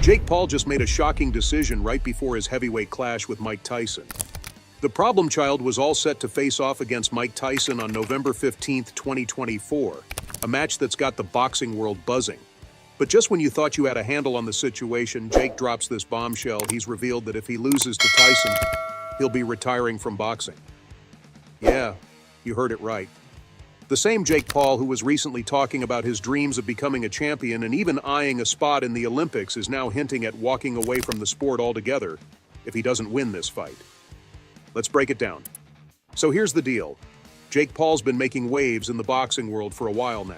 Jake Paul just made a shocking decision right before his heavyweight clash with Mike Tyson. The problem child was all set to face off against Mike Tyson on November 15th, 2024, a match that's got the boxing world buzzing. But just when you thought you had a handle on the situation, Jake drops this bombshell. He's revealed that if he loses to Tyson, he'll be retiring from boxing. Yeah, you heard it right. The same Jake Paul who was recently talking about his dreams of becoming a champion and even eyeing a spot in the Olympics is now hinting at walking away from the sport altogether if he doesn't win this fight. Let's break it down. So here's the deal. Jake Paul's been making waves in the boxing world for a while now.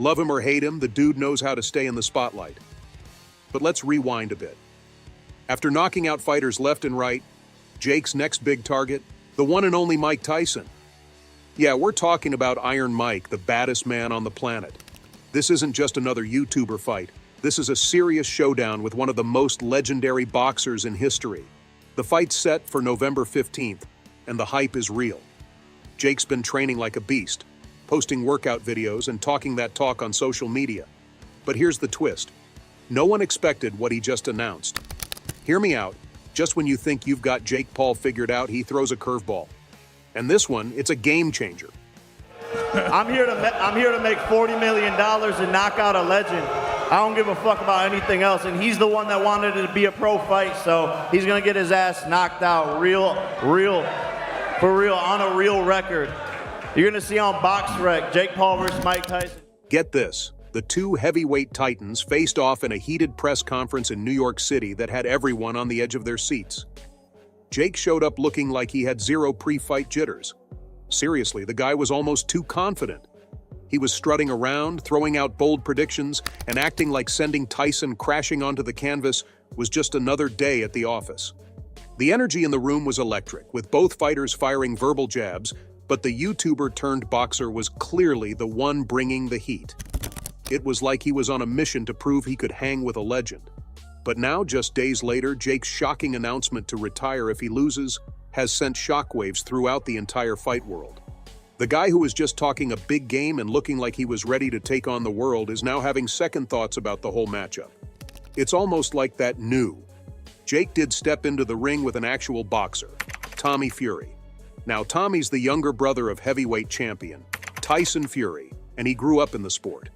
Love him or hate him, the dude knows how to stay in the spotlight. But let's rewind a bit. After knocking out fighters left and right, Jake's next big target, the one and only Mike Tyson. Yeah, we're talking about Iron Mike, the baddest man on the planet. This isn't just another YouTuber fight. This is a serious showdown with one of the most legendary boxers in history. The fight's set for November 15th, and the hype is real. Jake's been training like a beast, posting workout videos and talking that talk on social media. But here's the twist. No one expected what he just announced. Hear me out. Just when you think you've got Jake Paul figured out, he throws a curveball. And this one, it's a game changer. I'm here to make $40 million and knock out a legend. I don't give a fuck about anything else, and he's the one that wanted it to be a pro fight, so he's gonna get his ass knocked out for real, on a real record. You're gonna see on BoxRec, Jake Paul versus Mike Tyson. Get this, the two heavyweight titans faced off in a heated press conference in New York City that had everyone on the edge of their seats. Jake showed up looking like he had zero pre-fight jitters. Seriously, the guy was almost too confident. He was strutting around, throwing out bold predictions, and acting like sending Tyson crashing onto the canvas was just another day at the office. The energy in the room was electric, with both fighters firing verbal jabs, but the YouTuber-turned-boxer was clearly the one bringing the heat. It was like he was on a mission to prove he could hang with a legend. But now, just days later, Jake's shocking announcement to retire if he loses has sent shockwaves throughout the entire fight world. The guy who was just talking a big game and looking like he was ready to take on the world is now having second thoughts about the whole matchup. It's almost like that new. Jake did step into the ring with an actual boxer, Tommy Fury. Now, Tommy's the younger brother of heavyweight champion, Tyson Fury, and he grew up in the sport.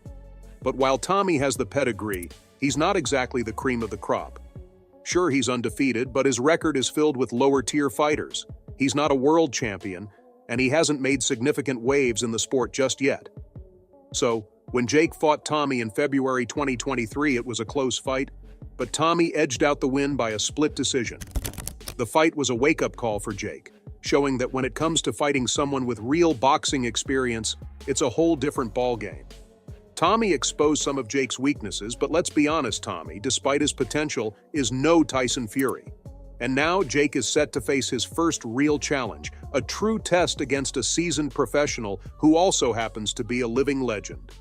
But while Tommy has the pedigree, he's not exactly the cream of the crop. Sure, he's undefeated, but his record is filled with lower-tier fighters. He's not a world champion, and he hasn't made significant waves in the sport just yet. So, when Jake fought Tommy in February 2023, it was a close fight, but Tommy edged out the win by a split decision. The fight was a wake-up call for Jake, showing that when it comes to fighting someone with real boxing experience, it's a whole different ballgame. Tommy exposed some of Jake's weaknesses, but let's be honest, Tommy, despite his potential, is no Tyson Fury. And now Jake is set to face his first real challenge, a true test against a seasoned professional who also happens to be a living legend.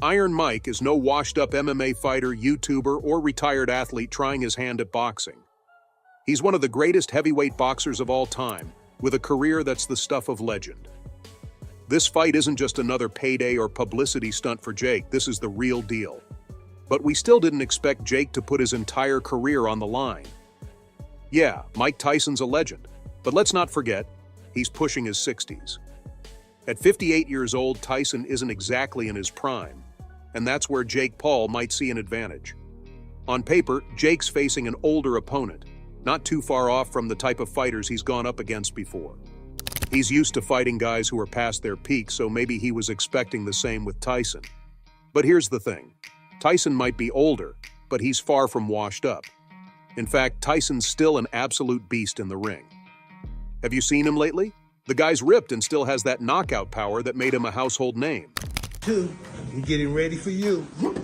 Iron Mike is no washed-up MMA fighter, YouTuber, or retired athlete trying his hand at boxing. He's one of the greatest heavyweight boxers of all time, with a career that's the stuff of legend. This fight isn't just another payday or publicity stunt for Jake, this is the real deal. But we still didn't expect Jake to put his entire career on the line. Yeah, Mike Tyson's a legend, but let's not forget, he's pushing his 60s. At 58 years old, Tyson isn't exactly in his prime, and that's where Jake Paul might see an advantage. On paper, Jake's facing an older opponent, not too far off from the type of fighters he's gone up against before. He's used to fighting guys who are past their peak, so maybe he was expecting the same with Tyson. But here's the thing. Tyson might be older, but he's far from washed up. In fact, Tyson's still an absolute beast in the ring. Have you seen him lately? The guy's ripped and still has that knockout power that made him a household name. Two, we're getting ready for you. 1,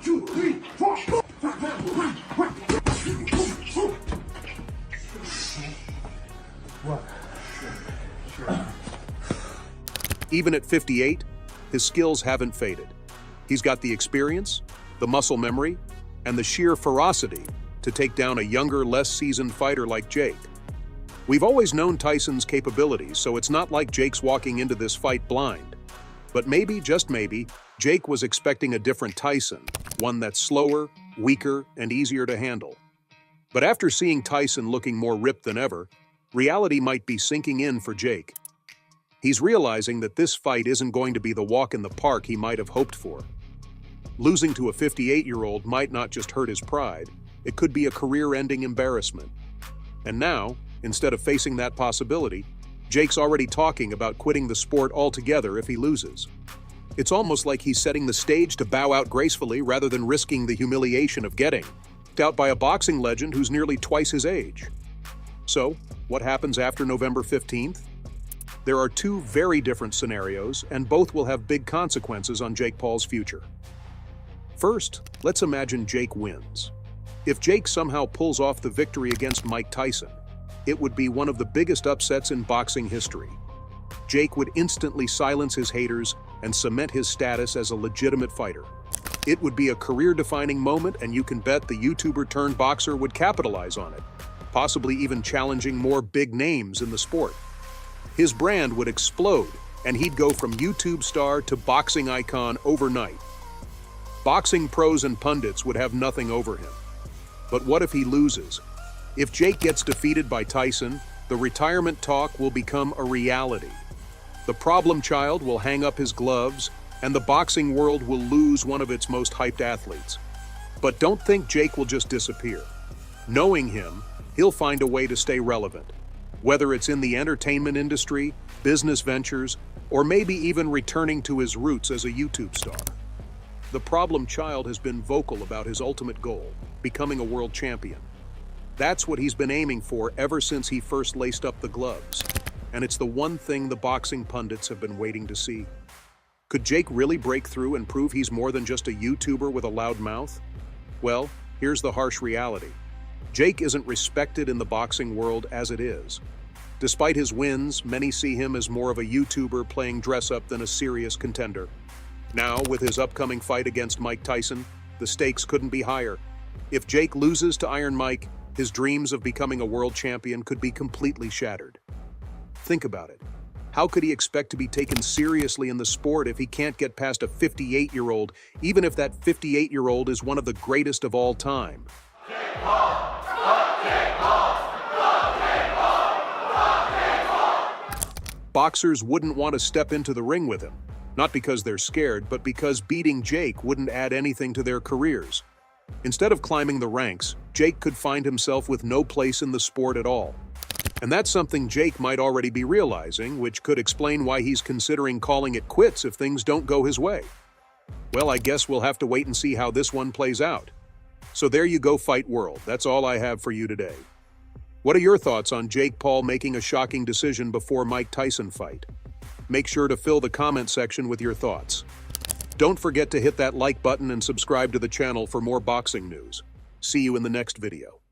2, 3, 4. Even at 58, his skills haven't faded. He's got the experience, the muscle memory, and the sheer ferocity to take down a younger, less seasoned fighter like Jake. We've always known Tyson's capabilities, so it's not like Jake's walking into this fight blind. But maybe, just maybe, Jake was expecting a different Tyson, one that's slower, weaker, and easier to handle. But after seeing Tyson looking more ripped than ever, reality might be sinking in for Jake. He's realizing that this fight isn't going to be the walk in the park he might have hoped for. Losing to a 58-year-old might not just hurt his pride, it could be a career-ending embarrassment. And now, instead of facing that possibility, Jake's already talking about quitting the sport altogether if he loses. It's almost like he's setting the stage to bow out gracefully rather than risking the humiliation of getting knocked out by a boxing legend who's nearly twice his age. So, what happens after November 15th? There are two very different scenarios, and both will have big consequences on Jake Paul's future. First, let's imagine Jake wins. If Jake somehow pulls off the victory against Mike Tyson, it would be one of the biggest upsets in boxing history. Jake would instantly silence his haters and cement his status as a legitimate fighter. It would be a career-defining moment, and you can bet the YouTuber-turned-boxer would capitalize on it, possibly even challenging more big names in the sport. His brand would explode, and he'd go from YouTube star to boxing icon overnight. Boxing pros and pundits would have nothing over him. But what if he loses? If Jake gets defeated by Tyson, the retirement talk will become a reality. The problem child will hang up his gloves, and the boxing world will lose one of its most hyped athletes. But don't think Jake will just disappear. Knowing him, he'll find a way to stay relevant. Whether it's in the entertainment industry, business ventures, or maybe even returning to his roots as a YouTube star. The problem child has been vocal about his ultimate goal, becoming a world champion. That's what he's been aiming for ever since he first laced up the gloves. And it's the one thing the boxing pundits have been waiting to see. Could Jake really break through and prove he's more than just a YouTuber with a loud mouth? Well, here's the harsh reality. Jake isn't respected in the boxing world as it is. Despite his wins, many see him as more of a YouTuber playing dress-up than a serious contender. Now, with his upcoming fight against Mike Tyson, the stakes couldn't be higher. If Jake loses to Iron Mike, his dreams of becoming a world champion could be completely shattered. Think about it. How could he expect to be taken seriously in the sport if he can't get past a 58-year-old, even if that 58-year-old is one of the greatest of all time? Jake Paul! Jake Paul! Jake Paul! Jake Paul! Boxers wouldn't want to step into the ring with him, not because they're scared, but because beating Jake wouldn't add anything to their careers. Instead of climbing the ranks, Jake could find himself with no place in the sport at all. And that's something Jake might already be realizing, which could explain why he's considering calling it quits if things don't go his way. Well, I guess we'll have to wait and see how this one plays out. So there you go, Fight World. That's all I have for you today. What are your thoughts on Jake Paul making a shocking decision before Mike Tyson fight? Make sure to fill the comment section with your thoughts. Don't forget to hit that like button and subscribe to the channel for more boxing news. See you in the next video.